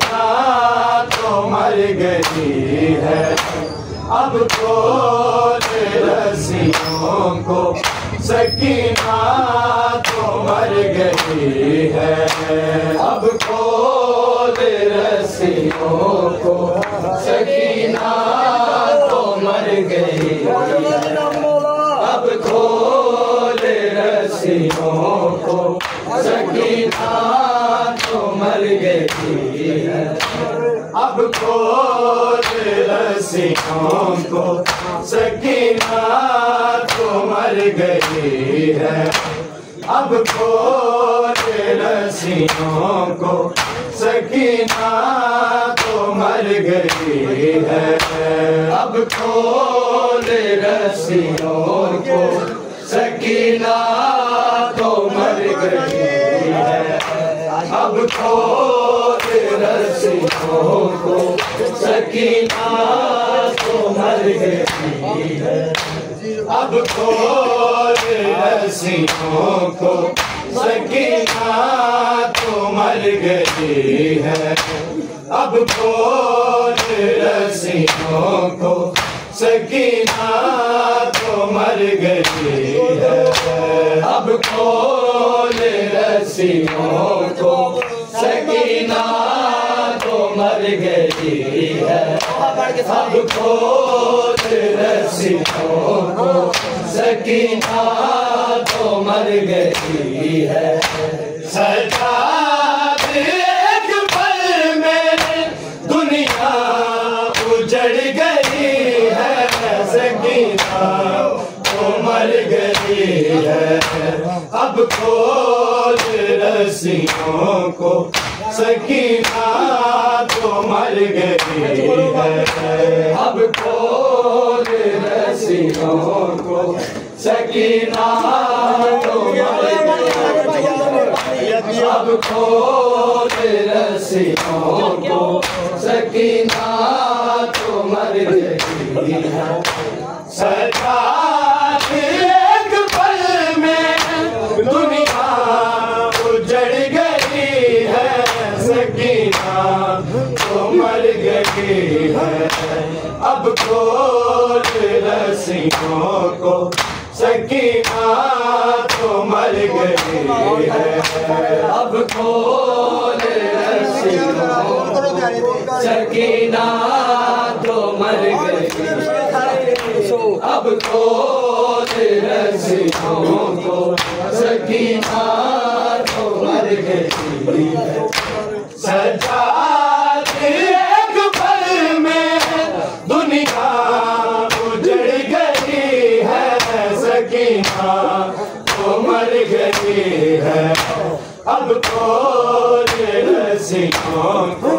सकीना तो मर गई है, अब खोल रस्सियों को, सकीना तो मर गई है, अब खोल रस्सियों को, सकीना तो मर गई है, अब खोल रस्सियों को, सकीना तो मर गई है, अब खोल रस्सियों को, सकीना तो मर गई है, अब खोल रस्सियों को, सकीना तो मर गई है, अब खोल रस्सियों को, सकीना तो मर गई है, अब खोल रस्सियों को, सकीना तो मर गई है, अब खोल रस्सियों को, सकीना तो मर गई है, अब खोल रस्सियों को, सकीना तो मर गई है, अब खोल रस्सियों को, सकीना तो मर गई है, अब खोल रस्सियों को, सकीना तो मर गई है, सजाद एक पल में दुनिया उजड़ गई है, सकीना तो मर गई है, अब खोल रस्सियों को, सकीना तो मर गई है, अब खोल रस्सियों को, सकीना तो मर गई है, अब खोल रस्सियों को, सकीना तो मर गई है, सजाद एक पल में दुनिया उजड़ गई है, सकीना तो मर गई है, अब खोल रस्सियों को, सकीना तो मर गई है, अब खोल रस्सियों को, सकीना तो मर गई है, अब खोल रस्सियों को, सकीना तो मर गई है, सजाद एक पल में दुनिया उजड़ गई है, सकीना तो मर गई है, अब खोल रस्सियों को,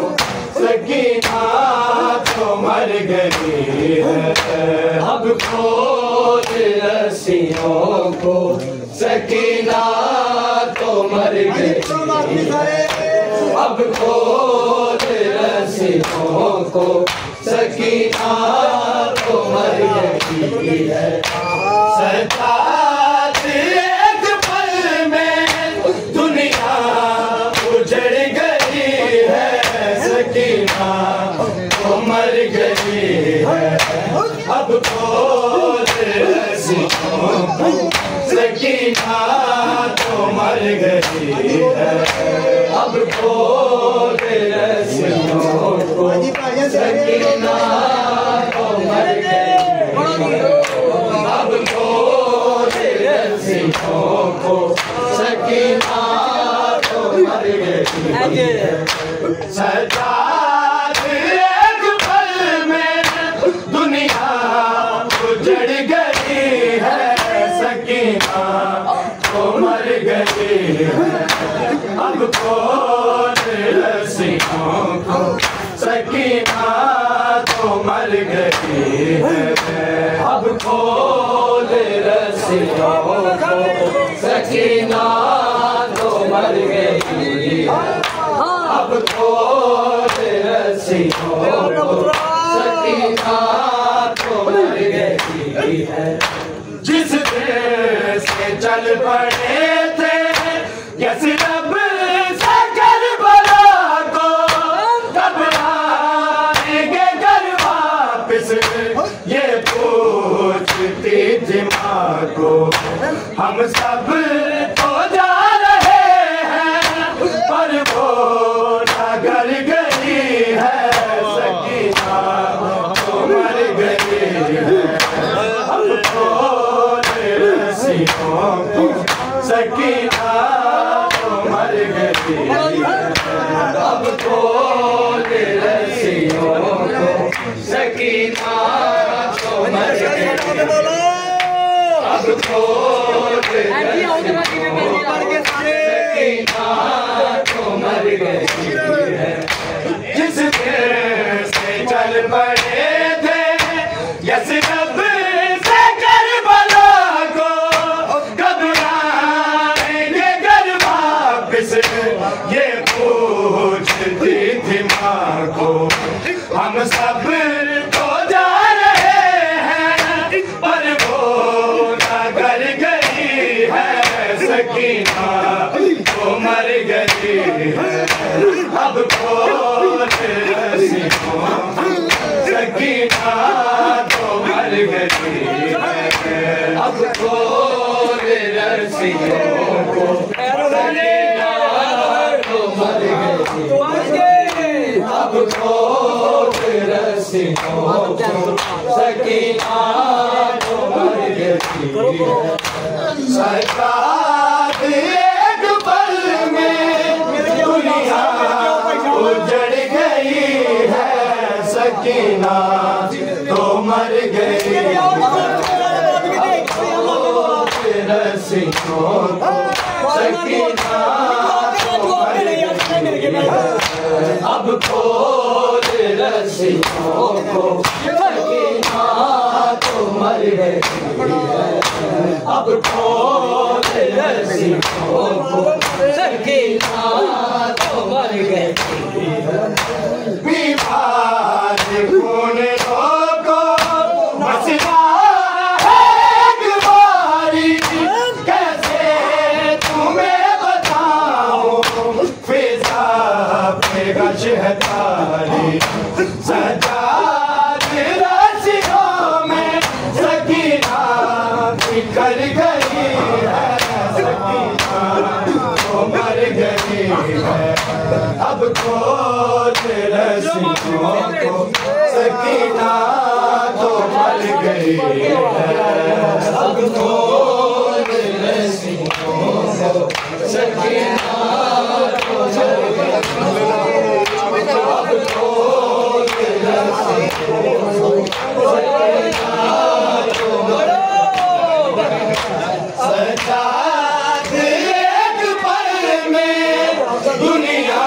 सकीना तो मर गई है, अब खोल रस्सियों को, सकीना तो मर गई है, अब खोल रस्सियों को, सकीना तो मर गई है, सजाद एक पल में दुनिया उजड़ गई है, सकीना तो मर गई है, अब खोल रस्सियों को, सकीना तो मर गई है, अब खोल रस्सियों को, सकीना तो मर गई है, अब खोल रस्सियों को, सकीना तो मर गई है, सजाद एक पल में दुनिया उजड़ गई है, सकीना तो मर गई है, अब खोल रस्सियों को, सकीना तो मर गई है, अब खोल रस्सियों को, सकीना तो मर गई है, अब खोल रस्सियों को, सकीना तो मर गई है, जिस देश से चल पड़े थे यस रब से करबला को, हम सब तो जा रहे हैं पर वो नगर गई है सकीना तो मर गई है। अब खोल रस्सियों को सकीना तो मर गई है। अब खोल रस्सियों को सकीना तो मर गई है। अब खोल रस्सियों को सकीना तो मर गई है। जिस देर से चल पड़े थे यसरब से करबला को कब आएंगे घर वापिस ये पूछती थी माँ को। हम सब तो जा रहे हैं पर वो नगर गई है सकीना तो मर गई है। अब खोल रस्सियों सकीना तो मर गई है। अब खोल रस्सियों को सकीना तो मर गई। अब खोल रस्सियों को सकीना तो मर गई। सरकार एक पल में दुनिया उजड़ गई है सकीना तो मर गई। रस्सियों को सकीना तो मर गई। अब खोल रस्सियों को सकीना तो मर गई है। अब खोल रस्सियों को सकीना तो मर गई है। बीमार खून रोको मसला है एक बारी कैसे तुम्हें बताऊं फिजा पे गश है तारी सजाद रस्सियों में सकीना बिखर गई है सकीना तो मर गई है। अब खोल रस्सियों को सकीना तो मर गई है। अब खोल रस्सियों को सकीना तो मर गई है। अब खोल रस्सियों को सकीना तो मर गई। सजाद एक पल में दुनिया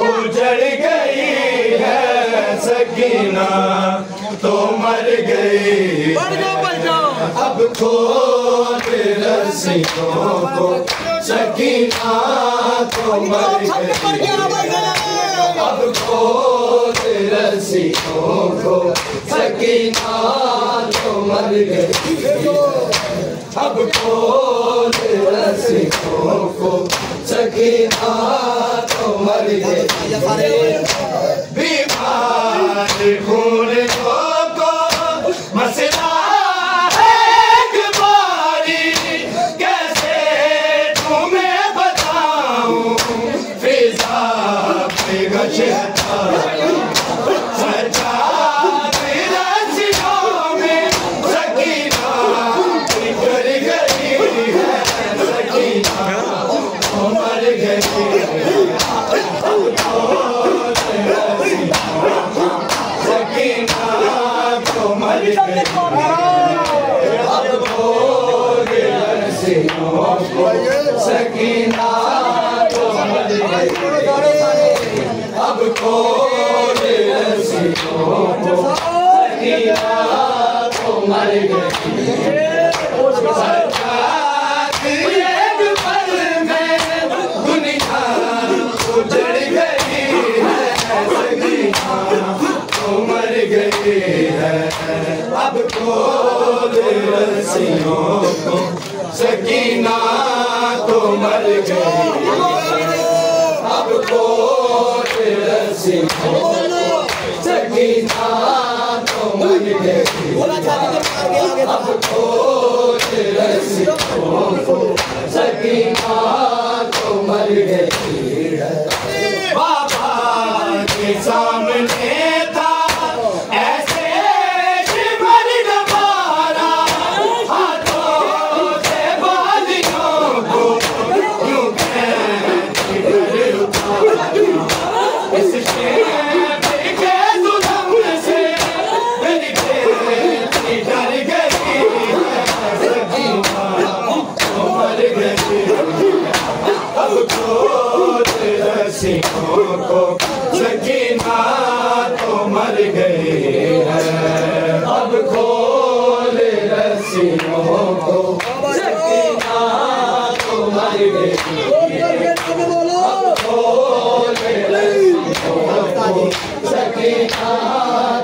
उजड़ गई है सकीना तो मर गई। अब खोल रस्सियों को सकीना तो मर गई। अब खोल रस्सियों को सकीना तो मर गई। अब खोल रस्सियों को सकीना तो मर गई। बीमार खून रोको मसला है एक बारी कैसे तुम्हें बताऊं फिजा पे गश है तारी सजाद रस्सियों में सकीना बिखर गई है सकीना तो मर गई है। अब खोल रस्सियों को सकीना तो मर गई। अब खोल रस्सियों को सकीना तो मर गई। अब खोल रस्सियों को सकीना तो मर गई। सरकार एक पल में दुनिया उजड़ गई है सकीना तो मर गई है। अब खोल रस्सियों को सकीना तो मर गई। अब खोल रस्सियों को सकीना तो मर गई। अब खोल रस्सियों को सकीना तो मर गई है। बाबा के सामने था ऐसे शिवर नवारा, हाथों से बालियों को यूं कर उठारा। इस शेर के जुल्म से मेरी बेटी डर गई है, सकीना तो मर गई है। अब खोल रस्सियों को सकीना तो मर गई है। अब खोल रस्सियों को सकीना तो मर गई है। अब खोल रस्सियों को सकीना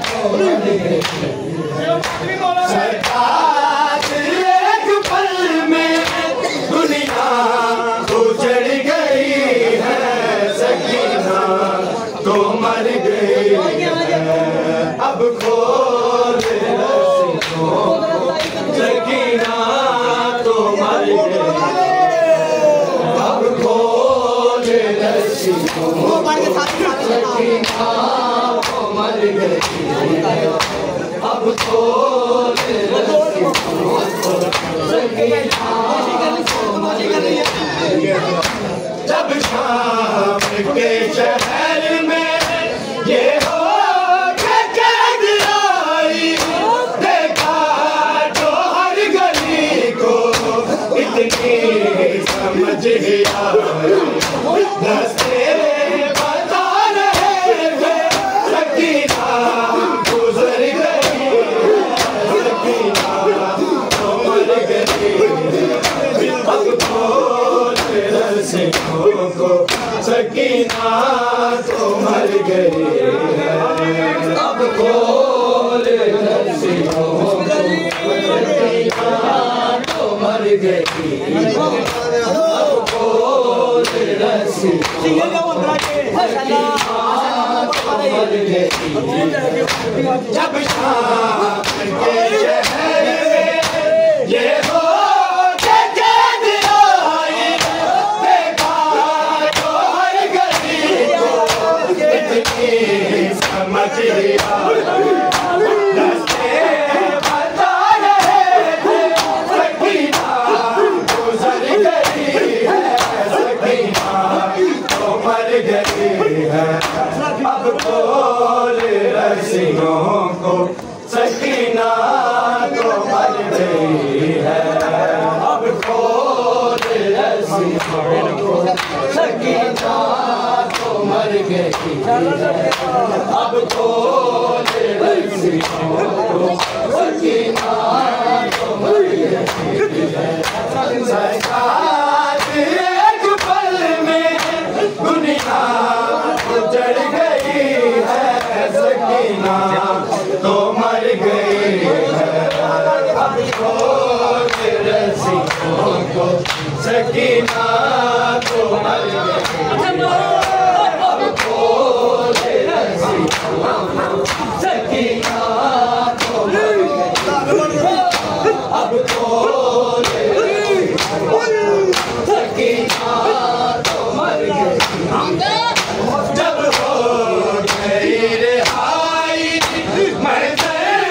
तो मर गई है। सरकार एक पल में दुनिया उजड़ गई है, सकीना तो मर गई है। अब खोल रस्सियों को सकीना तो मर गई है। अब खोल रस्सियों को सकीना तो मर गई है। अब खोल रस्सियों को सकीना तो मर गई है। जब शाम के शहर में ये हो के कैद आई, देखा तो हर गली को इतनी समझ ही आई। रास्ते बता रहे थे, सकीना गुजर गई है, सकीना तो मर गई है। अब खोल रस्सियों को सकीना तो मर गई है। अब खोल रस्सियों को सकीना तो मर गई है। अब खोल रस्सियों को सकीना तो मर गई है। जब शाम के शहर में ये हो के कैद आई, देखा तो हर गली को इतनी समझ ही आई। रास्ते बता रहे थे, सकीना गुजर गई है, सकीना तो मर गई है। अब खोल रस्सियों को सकीना तो मर गई है। अब खोल रस्सियों को सकीना तो मर गई है। अब खोल रस्सियों को सकीना तो मर गई है। सरकार एक पल में दुनिया उजड़ गई है, सकीना तो मर गई है। अब खोल रस्सियों को सकीना तो मर गई है। अब खोल रस्सियों को सकीना तो मर गई है। अब खोल रस्सियों को सकीना तो मर गई है। जब हो गई रिहाई मंजर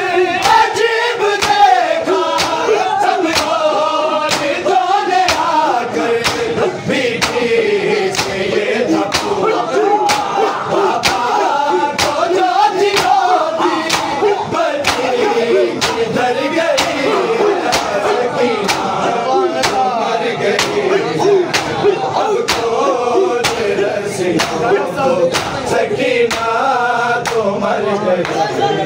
अजीब देखा, सब और धोने आकर बीती से ये था बाबा को जो थी बची किधर गई है, सकीना मर गई है। अब खोल रस्सियों को सकीना तो मर गई है।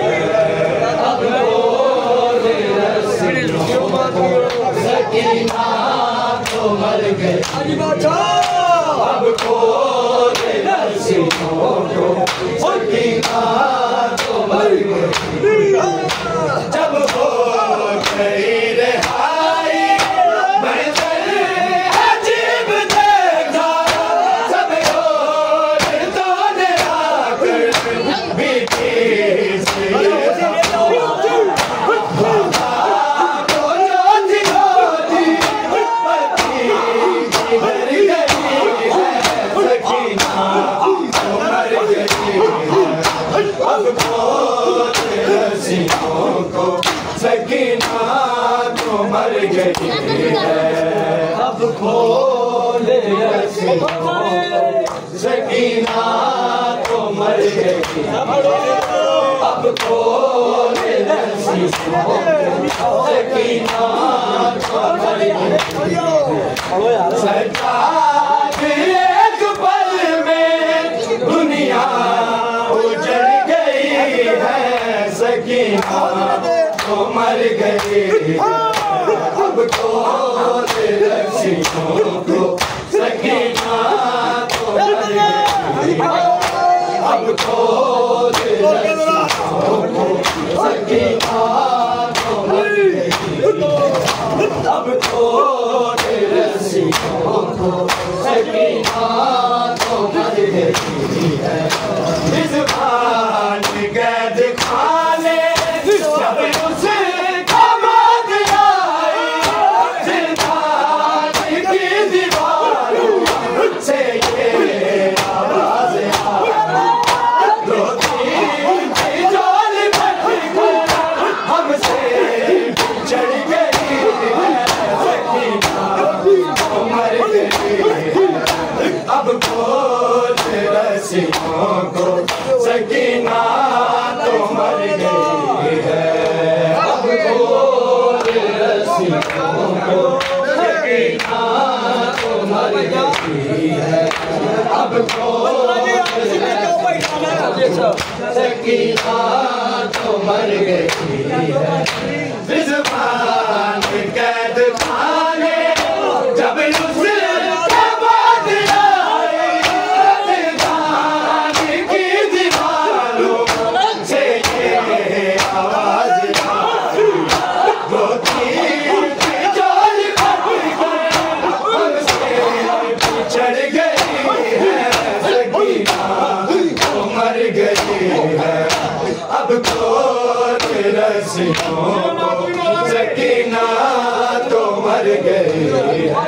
अब खोल रस्सियों को सकीना तो मर गई। अब खोल रस्सियों को सकीना तो मर गई। जब हो गई रिहाई मंजर अजीब देखा, सब और धोने आकर बीती से ये था बाबा को जो थी अब खोल रस्सियों को सकीना तो मर गई है। अब खोल रस्सियों को सकीना तो मर गई है। अब खोल रस्सियों को सकीना तो मर गई है। सजाद एक पल में दुनिया उजड़ गई है। सकीना तो मर गई। अब खोल रस्सियों को सकीना तो मर गई। अब खोल रस्सियों को सकीना तो मर गई। अब खोल रस्सियों को सकीना तो मर गई है। रिज़वान कैद खाने जब उसका मौत आई, जिंदान की दीवारों से ये आवाज़ आई, रोती थी जोल बचकर हमसे बिछड़ गई है। सकीना तो मर गई है। अब खोल रस्सियों को सकीना तो मर गई है। अब खोल रस्सियों को सकीना तो मर गई है। अब खोल सकीना तो मर गई है। रिज़वान कैद खाने जब उसके बाद आई, जिंदान की दीवारों से ये आवाज़ आई, रोती थी जोल बचकर हमसे बिछड़ गई है। सकीना तो मर गई है। अब खोल रस्सियों को सकीना तो मर गई है।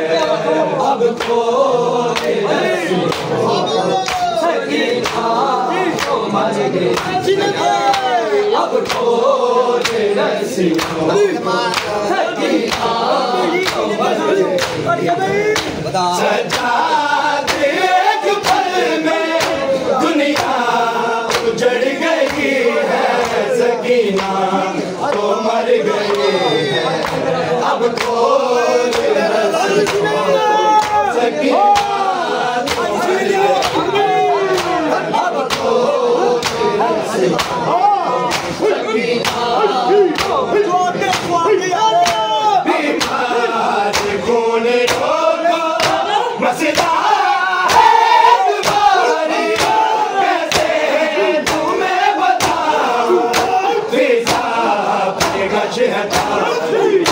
अब खोल रस्सियों को सकीना तो मर गई है। अब खोल रस्सियों को सकीना तो मर गई है। सजाद एक पल में दुनिया उजड़ गई है। सकीना तो मर गई है। अब खोल रस्सियों को सकीना तो मर गई है। अब खोल रस्सियों को सकीना तो मर गई है। बीमार खून रोको मसला है तुम्हारी, कैसे तुम्हें बताऊं फिजा पे गश हटाई,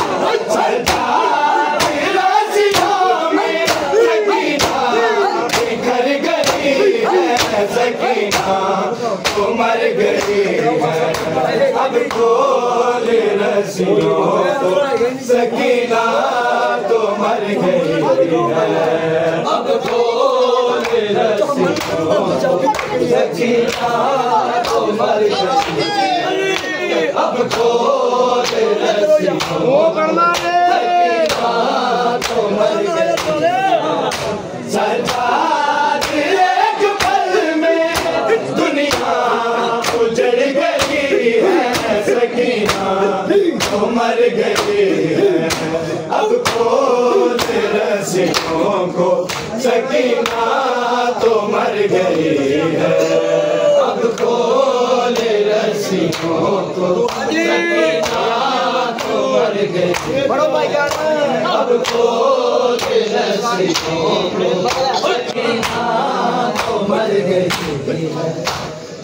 सरदार रस्सियों में सकीना बिखर गई है। सकीना तो मर गई है। अब खोल रस्सियों को सकीना तो मर गई है। अब खोल रस्सियों को सकीना तो मर गई है। अब खोल रस्सियों को सकीना तो मर गई है। सजाद एक पल में दुनिया उजड़ गई है। सकीना तो मर गई है। अब खोल रस्सियों को सकीना तो मर गई है। अब खोल रस्सियों को सकीना तो मर गई है। अब खोल रस्सियों को सकीना तो मर गई है।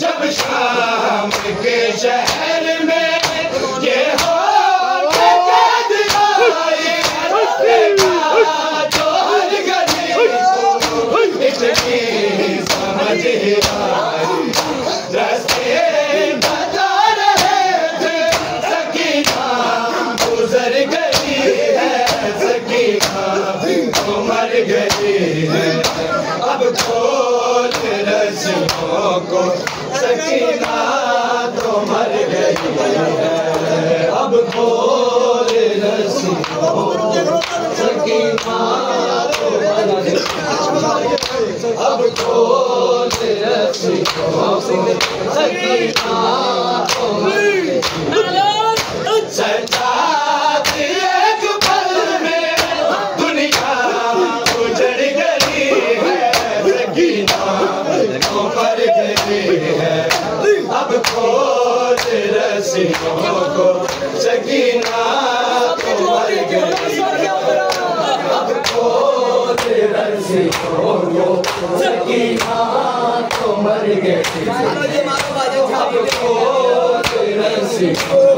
जब शाम के शहर में ये हो कैद आई, देखा जो हर गली को इतनी समझ आई, रास्ते बता रहे थे। सकीना गुजर गई है। सकीना तो मर गई है। अब खोल रस्सियों को सकीना मर गई है। अब खोल रस्सियों सकीना तो मर गई, अब खोल रस्सियों सकीना तो मर गई। सजाद एक पल में दुनिया उजड़ गई है, सकीना तो मर गई है। अब खोल रस्सियों को सकीना तो मर गई, अब खोल रस्सियों को सकीना तो मर गई, अब खोल रस्सियों